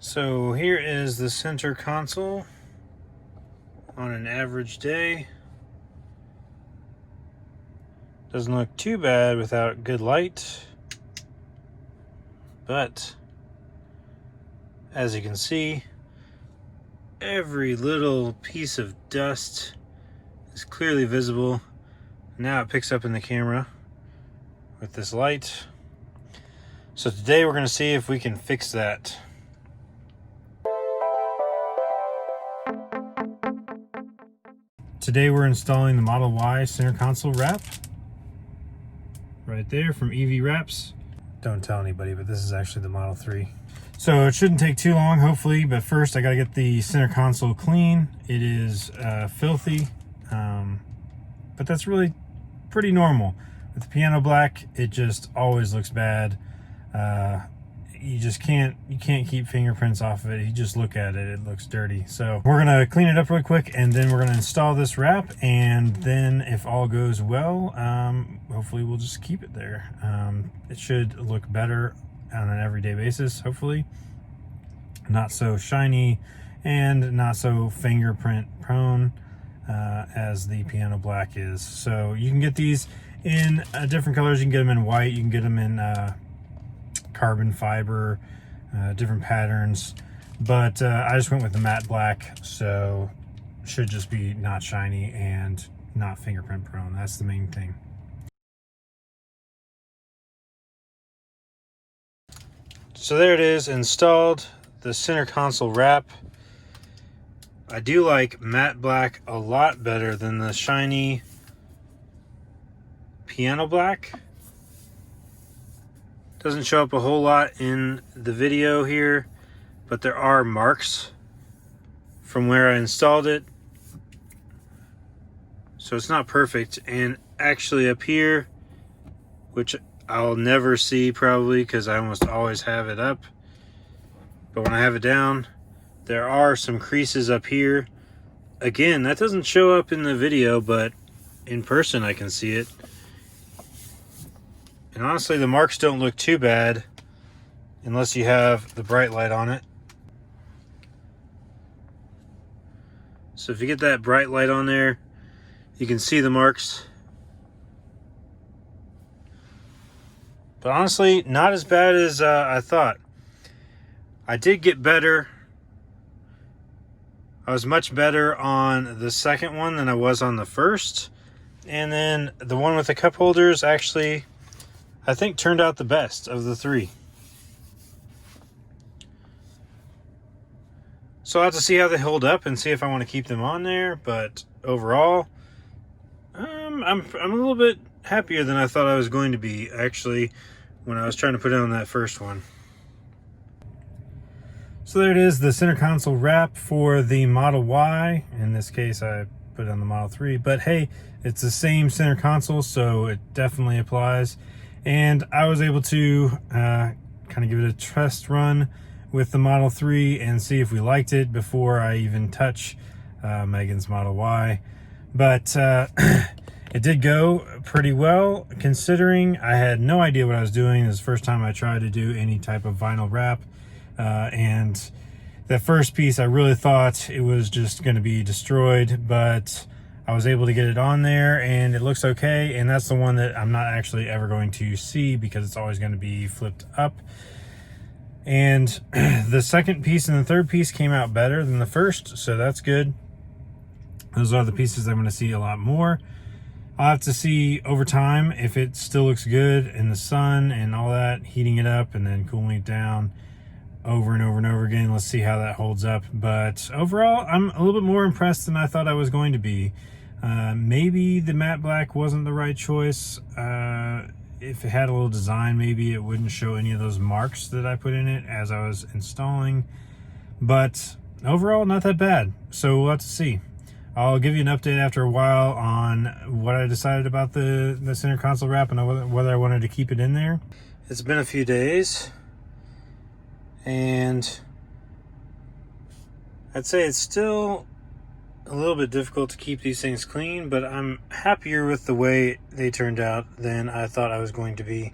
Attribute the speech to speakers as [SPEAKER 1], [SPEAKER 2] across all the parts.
[SPEAKER 1] So here is the center console on an average day. Doesn't look too bad without good light, but as you can see, every little piece of dust is clearly visible. Now it picks up in the camera with this light. So today we're going to see if we can fix that. Today we're installing the Model Y center console wrap. Right there from EV Wraps. Don't tell anybody, but this is actually the Model 3. So it shouldn't take too long, hopefully, but first I gotta get the center console clean. It is filthy, but that's really pretty normal. With the piano black, it just always looks bad. You can't keep fingerprints off of it. You just look at it, it looks dirty. So we're gonna clean it up really quick, and then we're gonna install this wrap, and then if all goes well, hopefully we'll just keep it there. It should look better on an everyday basis, hopefully. Not so shiny and not so fingerprint prone as the piano black is. So you can get these in different colors. You can get them in white, you can get them in carbon fiber, different patterns, but I just went with the matte black, so should just be not shiny and not fingerprint prone. That's the main thing. So there it is, installed, the center console wrap. I do like matte black a lot better than the shiny piano black. Doesn't show up a whole lot in the video here, but there are marks from where I installed it. So it's not perfect. And actually up here, which I'll never see probably because I almost always have it up, but when I have it down, there are some creases up here. Again, that doesn't show up in the video, but in person I can see it. And honestly, the marks don't look too bad unless you have the bright light on it. So if you get that bright light on there, you can see the marks. But honestly, not as bad as I thought. I did get better. I was much better on the second one than I was on the first. And then the one with the cup holders actually, I think, turned out the best of the three. So I'll have to see how they hold up and see if I want to keep them on there. But overall, I'm a little bit happier than I thought I was going to be, actually, when I was trying to put it on that first one. So there it is, the center console wrap for the Model Y. In this case, I put it on the Model 3. But hey, it's the same center console, so it definitely applies. And I was able to kind of give it a test run with the Model 3 and see if we liked it before I even touch Megan's Model Y. But it did go pretty well, considering I had no idea what I was doing. This is the first time I tried to do any type of vinyl wrap. And that first piece, I really thought it was just going to be destroyed, but I was able to get it on there and it looks okay. And that's the one that I'm not actually ever going to see because it's always going to be flipped up. And the second piece and the third piece came out better than the first, so that's good. Those are the pieces I'm going to see a lot more. I'll have to see over time if it still looks good in the sun and all that, heating it up and then cooling it down over and over and over again. Let's see how that holds up. But overall, I'm a little bit more impressed than I thought I was going to be. Maybe the matte black wasn't the right choice. If it had a little design, maybe it wouldn't show any of those marks that I put in it as I was installing. But overall, not that bad. So we'll have to see. I'll give you an update after a while on what I decided about the center console wrap and whether I wanted to keep it in there. It's been a few days, and I'd say it's still a little bit difficult to keep these things clean, but I'm happier with the way they turned out than I thought I was going to be.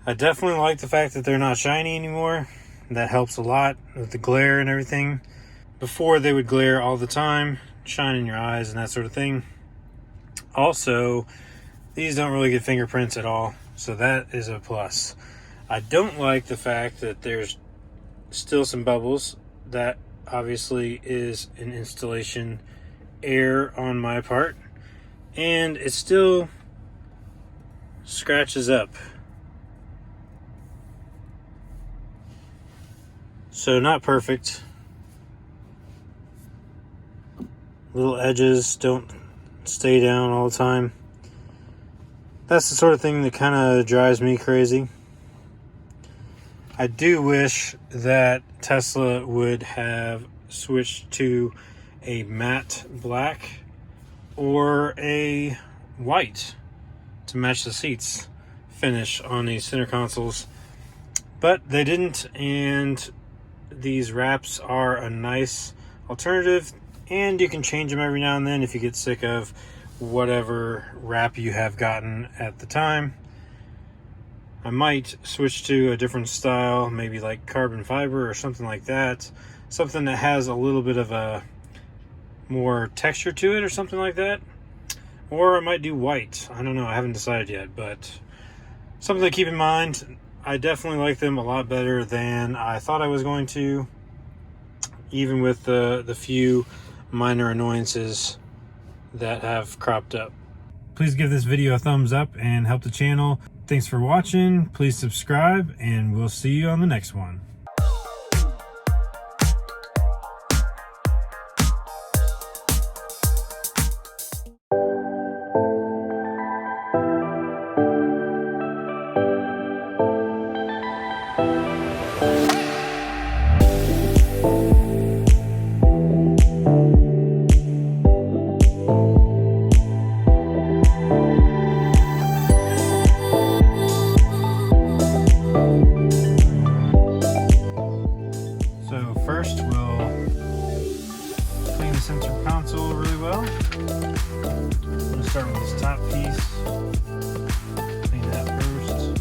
[SPEAKER 1] I definitely like the fact that they're not shiny anymore. and that helps a lot with the glare and everything. Before, they would glare all the time, shine in your eyes and that sort of thing. Also, these don't really get fingerprints at all, so that is a plus. I don't like the fact that there's still some bubbles. That obviously is an installation error on my part, and it still scratches up. So not perfect. Little edges don't stay down all the time. That's the sort of thing that kind of drives me crazy. I do wish that Tesla would have switched to a matte black or a white to match the seats finish on these center consoles, but they didn't, and these wraps are a nice alternative, and you can change them every now and then if you get sick of whatever wrap you have gotten at the time. I might switch to a different style, maybe like carbon fiber or something like that. Something that has a little bit of a more texture to it or something like that. Or I might do white. I don't know, I haven't decided yet, but something to keep in mind. I definitely like them a lot better than I thought I was going to, even with the few minor annoyances that have cropped up. Please give this video a thumbs up and help the channel. Thanks for watching. Please subscribe, and we'll see you on the next one. First, we'll clean the center console really well. I'm going to start with this top piece. Clean that first.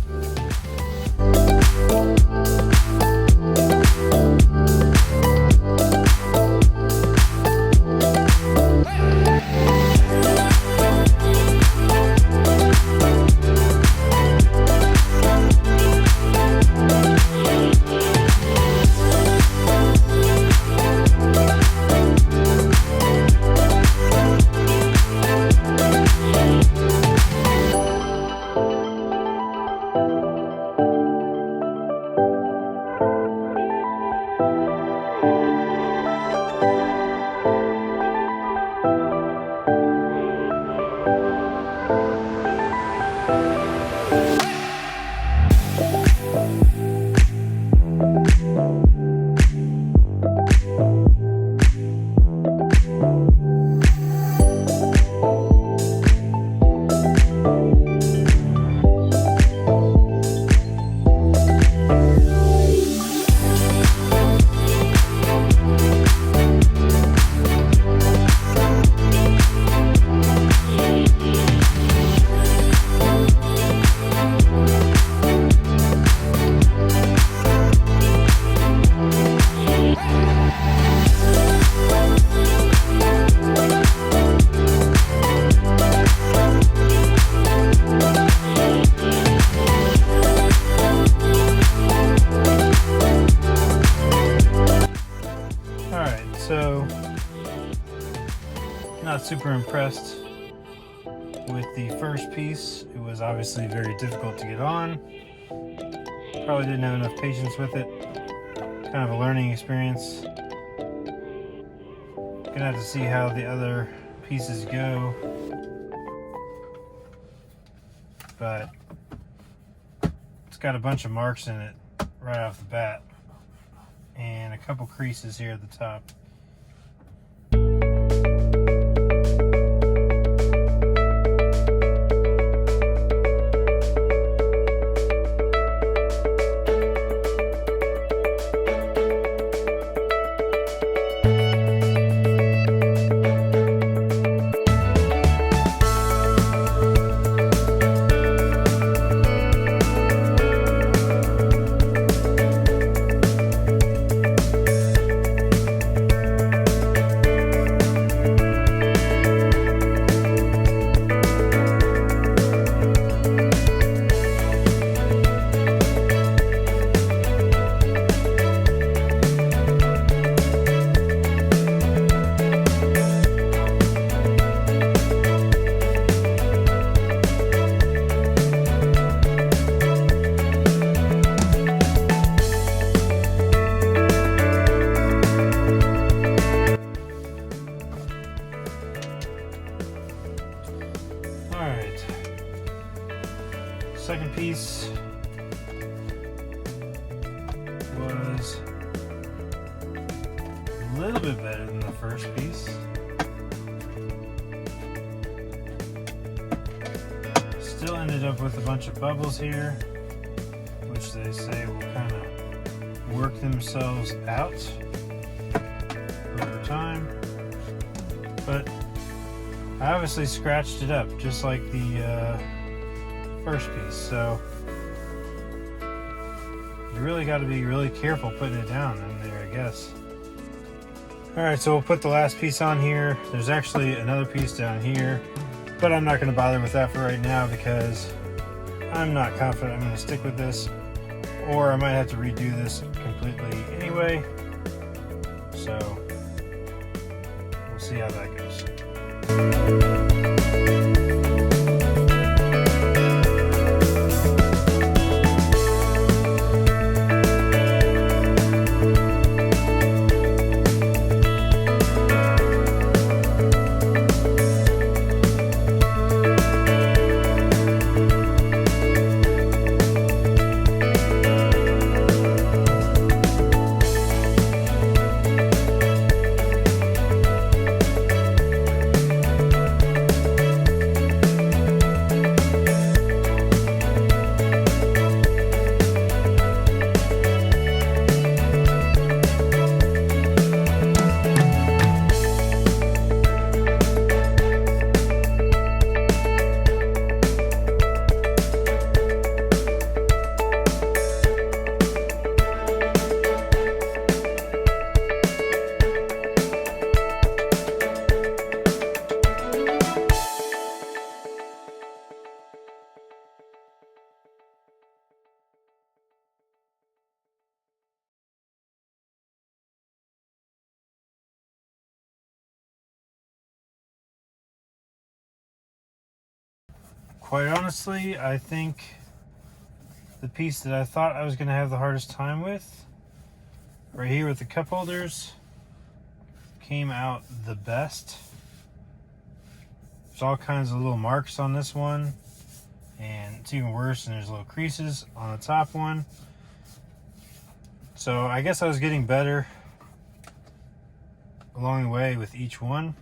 [SPEAKER 1] So, not super impressed with the first piece. It was obviously very difficult to get on. Probably didn't have enough patience with it. Kind of a learning experience. Gonna have to see how the other pieces go. But it's got a bunch of marks in it right off the bat. And a couple creases here at the top. little bit better than the first piece. Still ended up with a bunch of bubbles here, which they say will kind of work themselves out over time. But I obviously scratched it up just like the first piece, so you really got to be really careful putting it down in there, I guess. Alright, so we'll put the last piece on here. There's actually another piece down here, but I'm not going to bother with that for right now because I'm not confident I'm going to stick with this, or I might have to redo this completely anyway. So we'll see how that goes. Quite honestly, I think the piece that I thought I was going to have the hardest time with, right here with the cup holders, came out the best. There's all kinds of little marks on this one, and it's even worse, and there's little creases on the top one. So I guess I was getting better along the way with each one.